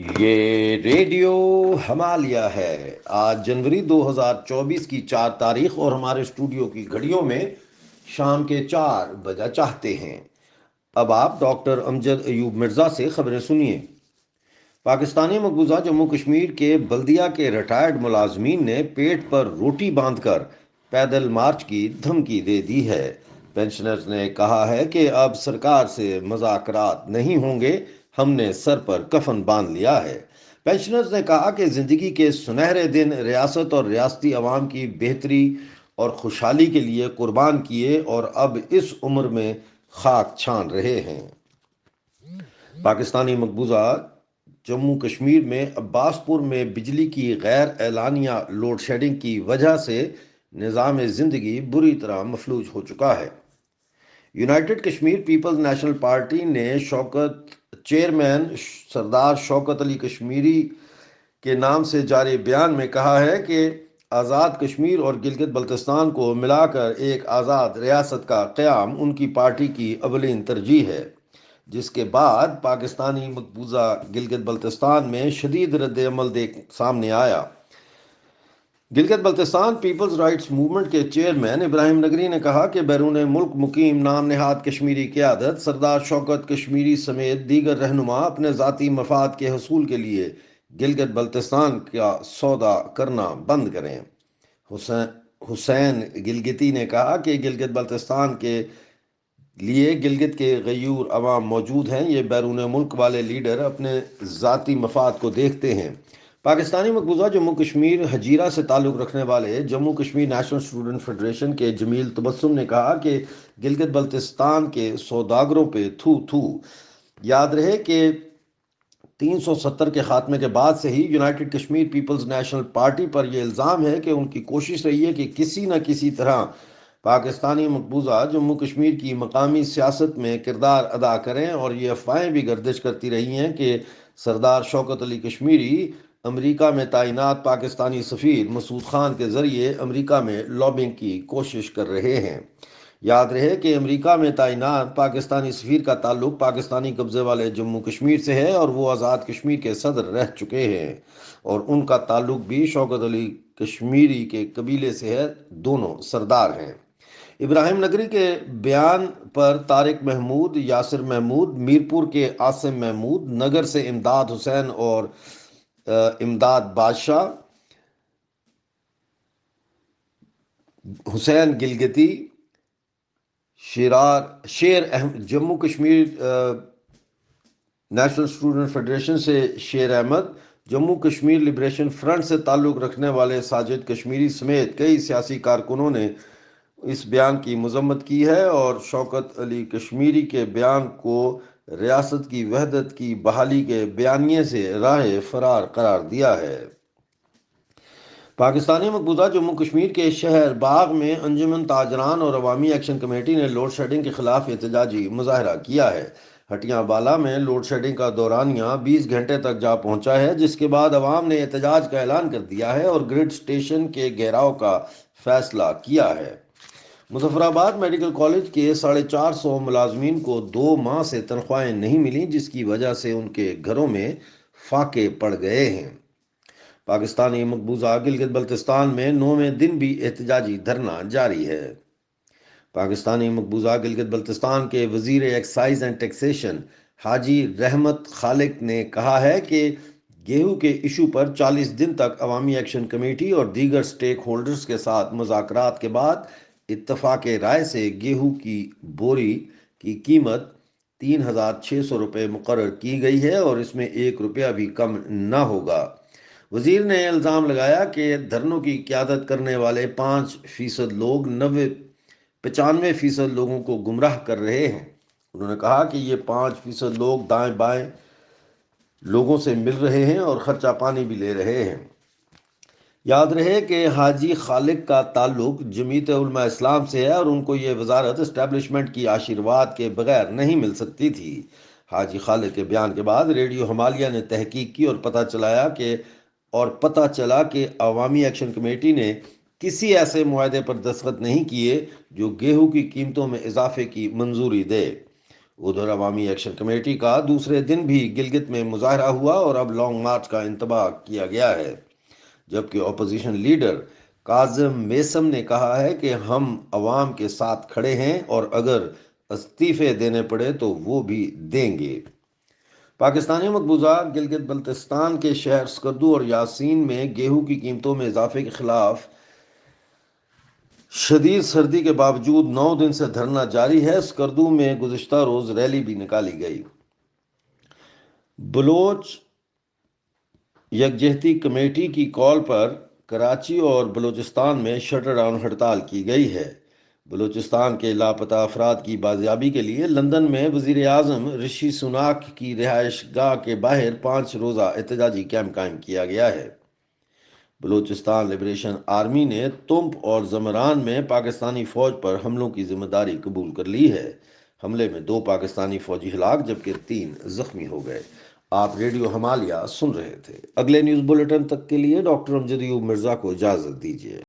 یہ ریڈیو ہمالیہ ہے۔ آج جنوری 2024 کی 4 تاریخ اور ہمارے اسٹوڈیو کی گھڑیوں میں شام کے 4 بجا چاہتے ہیں۔ اب آپ ڈاکٹر امجد ایوب مرزا سے خبریں سنیے۔ پاکستانی مقبوضہ جموں کشمیر کے بلدیہ کے ریٹائرڈ ملازمین نے پیٹ پر روٹی باندھ کر پیدل مارچ کی دھمکی دے دی ہے۔ پینشنرز نے کہا ہے کہ اب سرکار سے مذاکرات نہیں ہوں گے، ہم نے سر پر کفن باندھ لیا ہے۔ پینشنرز نے کہا کہ زندگی کے سنہرے دن ریاست اور ریاستی عوام کی بہتری اور خوشحالی کے لیے قربان کیے اور اب اس عمر میں خاک چھان رہے ہیں۔ پاکستانی مقبوضہ جموں کشمیر میں عباس پور میں بجلی کی غیر اعلانیہ لوڈ شیڈنگ کی وجہ سے نظام زندگی بری طرح مفلوج ہو چکا ہے۔ United Kashmir Peoples national party نے چیئرمین سردار شوکت علی کشمیری کے نام سے جاری بیان میں کہا ہے کہ آزاد کشمیر اور گلگت بلتستان کو ملا کر ایک آزاد ریاست کا قیام ان کی پارٹی کی اولین ترجیح ہے، جس کے بعد پاکستانی مقبوضہ گلگت بلتستان میں شدید رد عمل سامنے آیا۔ Gilgit Baltistan peoples rights movement کے چیئرمین ابراہیم نگری نے کہا کہ بیرون ملک مقیم نام نہاد کشمیری قیادت سردار شوکت کشمیری سمیت دیگر رہنما اپنے ذاتی مفاد کے حصول کے لیے گلگت بلتستان کا سودا کرنا بند کریں۔ حسین گلگتی نے کہا کہ گلگت بلتستان کے لیے گلگت کے غیور عوام موجود ہیں، یہ بیرون ملک والے لیڈر اپنے ذاتی مفاد کو دیکھتے ہیں۔ پاکستانی مقبوضہ جموں کشمیر ہجیرہ سے تعلق رکھنے والے Jammu Kashmir national student federation کے جمیل تبسم نے کہا کہ گلگت بلتستان کے سوداگروں پہ تھو تھو۔ یاد رہے کہ 370 کے خاتمے کے بعد سے ہی united Kashmir Peoples national party پر یہ الزام ہے کہ ان کی کوشش رہی ہے کہ کسی نہ کسی طرح پاکستانی مقبوضہ جموں کشمیر کی مقامی سیاست میں کردار ادا کریں، اور یہ افواہیں بھی گردش کرتی رہی ہیں کہ سردار شوکت علی کشمیری امریکہ میں تعینات پاکستانی سفیر مسعود خان کے ذریعے امریکہ میں لابنگ کی کوشش کر رہے ہیں۔ یاد رہے کہ امریکہ میں تعینات پاکستانی سفیر کا تعلق پاکستانی قبضے والے جموں کشمیر سے ہے اور وہ آزاد کشمیر کے صدر رہ چکے ہیں، اور ان کا تعلق بھی شوکت علی کشمیری کے قبیلے سے ہے، دونوں سردار ہیں۔ ابراہیم نگری کے بیان پر طارق محمود، یاسر محمود، میرپور کے عاصم محمود، نگر سے امداد حسین اور امداد بادشاہ، Hussain Gilgiti, Sher Ahmed, Jammu Kashmir national student federation سے شیر احمد، جموں کشمیر لبریشن فرنٹ سے تعلق رکھنے والے ساجد کشمیری سمیت کئی سیاسی کارکنوں نے اس بیان کی مذمت کی ہے اور شوکت علی کشمیری کے بیان کو ریاست کی وحدت کی بحالی کے بیانیے سے راہ فرار قرار دیا ہے۔ پاکستانی مقبوضہ جموں کشمیر کے شہر باغ میں انجمن تاجران اور عوامی ایکشن کمیٹی نے لوڈ شیڈنگ کے خلاف احتجاجی مظاہرہ کیا ہے۔ ہٹیاں بالا میں لوڈ شیڈنگ کا دورانیہ 20 گھنٹے تک جا پہنچا ہے، جس کے بعد عوام نے احتجاج کا اعلان کر دیا ہے اور گرڈ اسٹیشن کے گھیراؤ کا فیصلہ کیا ہے۔ مظفر آباد میڈیکل کالج کے 450 ملازمین کو 2 ماہ سے تنخواہیں نہیں ملیں، جس کی وجہ سے ان کے گھروں میں فاقے پڑ گئے ہیں۔ پاکستانی مقبوضہ گلگت بلتستان میں 9ویں دن بھی احتجاجی دھرنا جاری ہے۔ پاکستانی مقبوضہ گلگت بلتستان کے وزیر ایکسائز اینڈ ٹیکسیشن حاجی رحمت خالق نے کہا ہے کہ گیہوں کے ایشو پر 40 دن تک عوامی ایکشن کمیٹی اور دیگر سٹیک ہولڈرز کے ساتھ مذاکرات کے بعد اتفاق رائے سے گیہوں کی بوری کی قیمت 3600 روپے مقرر کی گئی ہے اور اس میں 1 روپیہ بھی کم نہ ہوگا۔ وزیر نے الزام لگایا کہ دھرنوں کی قیادت کرنے والے 5% لوگ 95% لوگوں کو گمراہ کر رہے ہیں۔ انہوں نے کہا کہ یہ 5% لوگ دائیں بائیں لوگوں سے مل رہے ہیں اور خرچہ پانی بھی لے رہے ہیں۔ یاد رہے کہ حاجی خالق کا تعلق جمعیت علماء اسلام سے ہے اور ان کو یہ وزارت اسٹیبلشمنٹ کی آشیرواد کے بغیر نہیں مل سکتی تھی۔ حاجی خالق کے بیان کے بعد ریڈیو ہمالیہ نے تحقیق کی اور پتہ چلا کہ عوامی ایکشن کمیٹی نے کسی ایسے معاہدے پر دستخط نہیں کیے جو گیہوں کی قیمتوں میں اضافے کی منظوری دے۔ ادھر عوامی ایکشن کمیٹی کا دوسرے دن بھی گلگت میں مظاہرہ ہوا اور اب لانگ مارچ کا انتباہ کیا گیا ہے، جبکہ اپوزیشن لیڈر کاظم میسم نے کہا ہے کہ ہم عوام کے ساتھ کھڑے ہیں اور اگر استعفے دینے پڑے تو وہ بھی دیں گے۔ پاکستانی مقبوضات گلگت بلتستان کے شہر سکردو اور یاسین میں گیہوں کی قیمتوں میں اضافے کے خلاف شدید سردی کے باوجود 9 دن سے دھرنا جاری ہے۔ سکردو میں گزشتہ روز ریلی بھی نکالی گئی۔ بلوچ یکجہتی کمیٹی کی کال پر کراچی اور بلوچستان میں شٹر ڈاؤن ہڑتال کی گئی ہے۔ بلوچستان کے لاپتہ افراد کی بازیابی کے لیے لندن میں وزیر اعظم رشی سناک کی رہائش گاہ کے باہر 5 روزہ احتجاجی کیمپ قائم کیا گیا ہے۔ بلوچستان لبریشن آرمی نے تمب اور زمران میں پاکستانی فوج پر حملوں کی ذمہ داری قبول کر لی ہے۔ حملے میں 2 پاکستانی فوجی ہلاک جبکہ 3 زخمی ہو گئے۔ آپ ریڈیو ہمالیہ سن رہے تھے۔ اگلے نیوز بلیٹن تک کے لیے ڈاکٹر امجد ایوب مرزا کو اجازت دیجیے۔